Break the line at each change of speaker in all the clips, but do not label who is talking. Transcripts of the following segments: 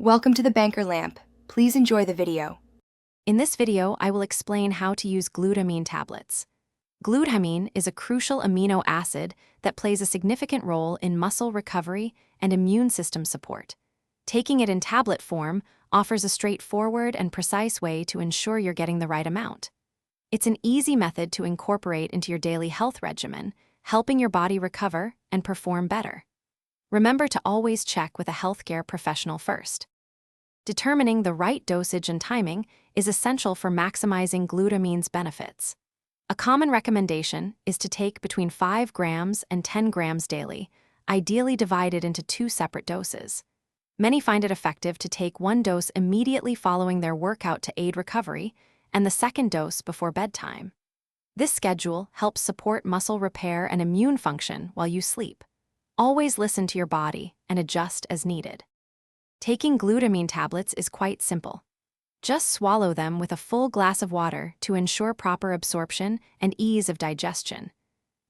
Welcome to the Banker Lamp. Please enjoy the video.
In this video, I will explain how to use glutamine tablets. Glutamine is a crucial amino acid that plays a significant role in muscle recovery and immune system support. Taking it in tablet form offers a straightforward and precise way to ensure you're getting the right amount. It's an easy method to incorporate into your daily health regimen, helping your body recover and perform better. Remember to always check with a healthcare professional first. Determining the right dosage and timing is essential for maximizing glutamine's benefits. A common recommendation is to take between 5 grams and 10 grams daily, ideally divided into 2 separate doses. Many find it effective to take 1 dose immediately following their workout to aid recovery and the second dose before bedtime. This schedule helps support muscle repair and immune function while you sleep. Always listen to your body and adjust as needed. Taking glutamine tablets is quite simple. Just swallow them with a full glass of water to ensure proper absorption and ease of digestion.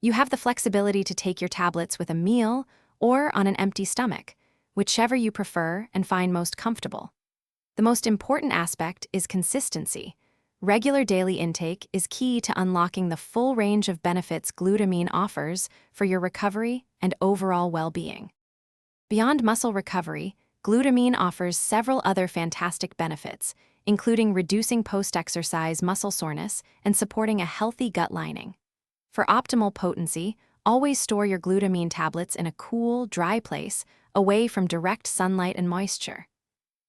You have the flexibility to take your tablets with a meal or on an empty stomach, whichever you prefer and find most comfortable. The most important aspect is consistency. Regular daily intake is key to unlocking the full range of benefits glutamine offers for your recovery and overall well-being. Beyond muscle recovery, glutamine offers several other fantastic benefits, including reducing post-exercise muscle soreness and supporting a healthy gut lining. For optimal potency, always store your glutamine tablets in a cool, dry place, away from direct sunlight and moisture.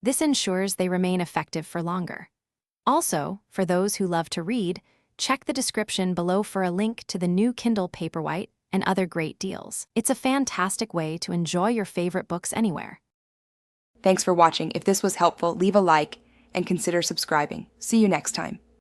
This ensures they remain effective for longer. Also, for those who love to read, check the description below for a link to the new Kindle Paperwhite and other great deals. It's a fantastic way to enjoy your favorite books anywhere.
Thanks for watching. If this was helpful, leave a like and consider subscribing. See you next time.